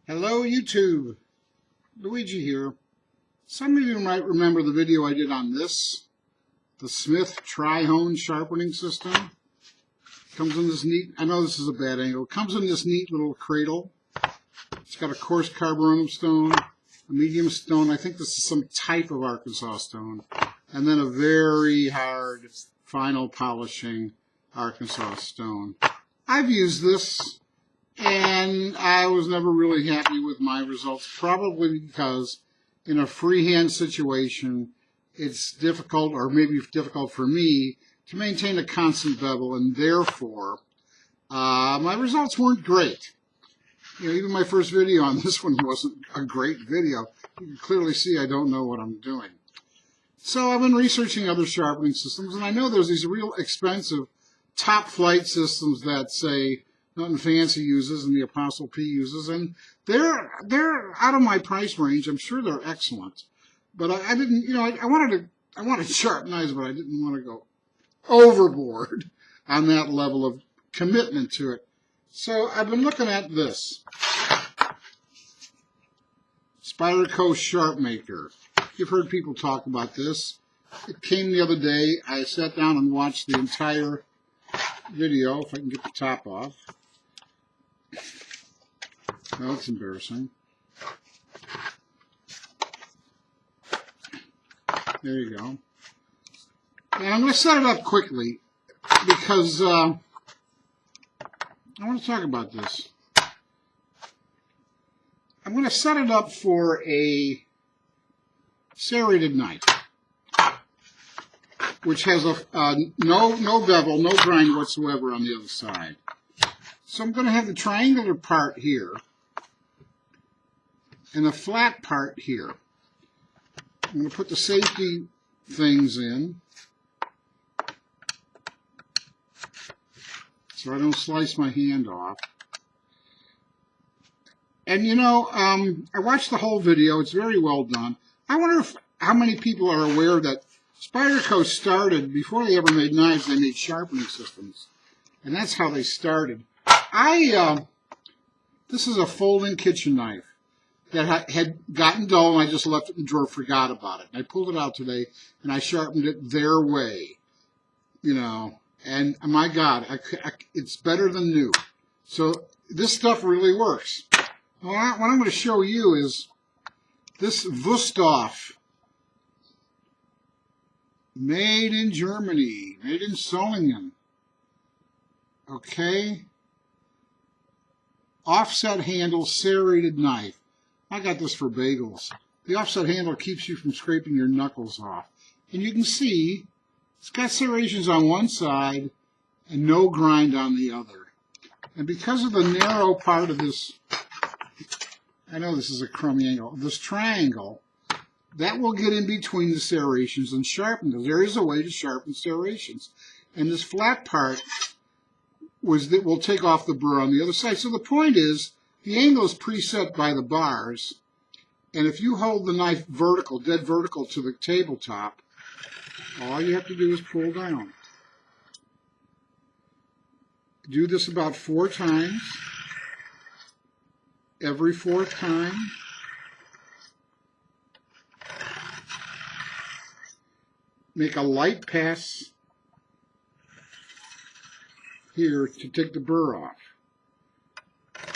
Hello YouTube, Luigi here. Some of you might remember the video I did on this, the Smith Tri-Hone sharpening system. Comes in this neat, I know this is a bad angle, comes in this neat little cradle. It's got a coarse carborundum stone, a medium stone, I think this is some type of Arkansas stone, and then a very hard final polishing Arkansas stone. I've used this and I was never really happy with my results, probably because in a freehand situation, it's difficult, or maybe difficult for me, to maintain a constant bevel, and therefore, my results weren't great. You know, even my first video on this one wasn't a great video. You can clearly see I don't know what I'm doing. So I've been researching other sharpening systems, and I know there's these real expensive top flight systems that say Nothing Fancy uses and the Apostle P uses, and they're out of my price range. I'm sure they're excellent, but I didn't, you know, I wanted sharp knives, but I didn't want to go overboard on that level of commitment to it. So I've been looking at this SPYDERCO SHARPMAKER. You've heard people talk about this. It came the other day. I sat down and watched the entire video, if I can get the top off. Oh, that's embarrassing. There you go. And I'm going to set it up quickly because I want to talk about this. I'm going to set it up for a serrated knife, which has no bevel, no grind whatsoever on the other side. So I'm going to have the triangular part here and the flat part here. I'm going to put the safety things in so I don't slice my hand off. And you know, I watched the whole video. It's very well done. I wonder how many people are aware that SPYDERCO started, before they ever made knives, they made sharpening systems. And that's how they started. This is a folding kitchen knife that had gotten dull, and I just left it in the drawer, forgot about it. And I pulled it out today, and I sharpened it their way, you know. And my God, it's better than new. So this stuff really works. Well, what I'm going to show you is this Wüsthof, made in Germany, made in Solingen. Okay. Offset handle serrated knife. I got this for bagels. The offset handle keeps you from scraping your knuckles off. And you can see it's got serrations on one side and no grind on the other. And because of the narrow part of this, I know this is a crummy angle, this triangle, that will get in between the serrations and sharpen them. There is a way to sharpen serrations. And this flat part will take off the burr on the other side. So the point is, the angle is preset by the bars, and if you hold the knife vertical, dead vertical to the tabletop, all you have to do is pull down. Do this about 4 times. Every 4th time, make a light pass here to take the burr off.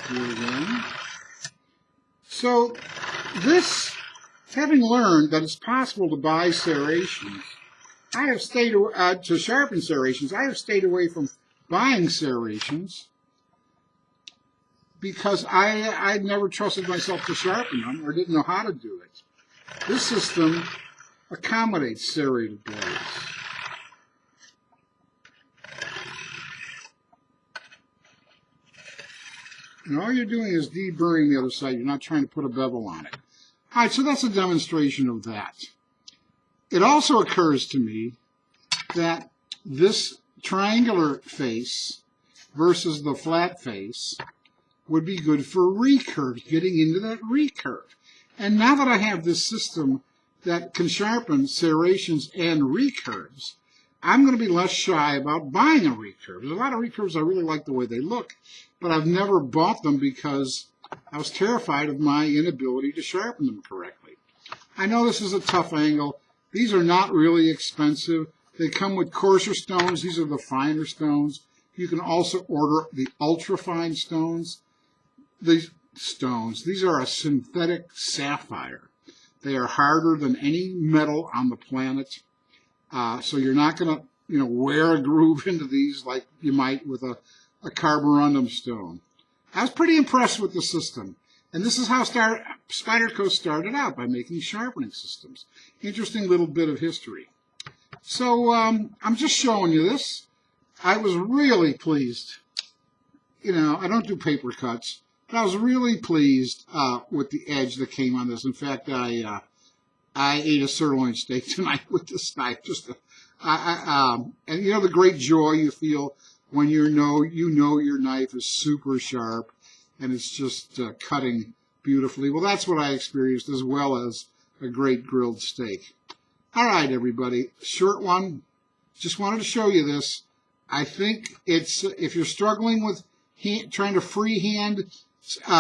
Do it again. So this, having learned that it's possible to buy serrations, I have stayed to sharpen serrations. I have stayed away from buying serrations because I'd never trusted myself to sharpen them or didn't know how to do it. This system accommodates serrated blades. And all you're doing is deburring the other side. You're not trying to put a bevel on it. All right, so that's a demonstration of that. It also occurs to me that this triangular face versus the flat face would be good for recurve, getting into that recurve. And now that I have this system that can sharpen serrations and recurves, I'm going to be less shy about buying a recurve. There's a lot of recurves I really like the way they look, but I've never bought them because I was terrified of my inability to sharpen them correctly. I know this is a tough angle. These are not really expensive. They come with coarser stones. These are the finer stones. You can also order the ultra-fine stones. These are a synthetic sapphire. They are harder than any metal on the planet. So you're not going to, wear a groove into these like you might with a carborundum stone. I was pretty impressed with the system. And this is how Spyderco started out, by making sharpening systems. Interesting little bit of history. So I'm just showing you this. I was really pleased. I don't do paper cuts, but I was really pleased with the edge that came on this. In fact, I ate a sirloin steak tonight with this knife. And the great joy you feel when you know your knife is super sharp and it's just cutting beautifully. Well, that's what I experienced, as well as a great grilled steak. All right, everybody, short one. Just wanted to show you this. I think it's, if you're struggling with trying to freehand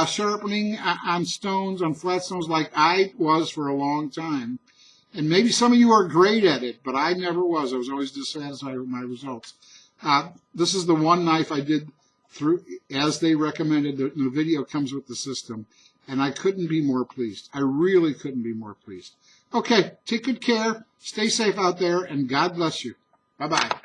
sharpening on stones, on flat stones, like I was for a long time, and maybe some of you are great at it, but I never was. I was always dissatisfied with my results. This is the one knife I did through, as they recommended. The video comes with the system, and I couldn't be more pleased. I really couldn't be more pleased. Okay, take good care, stay safe out there, and God bless you. Bye-bye.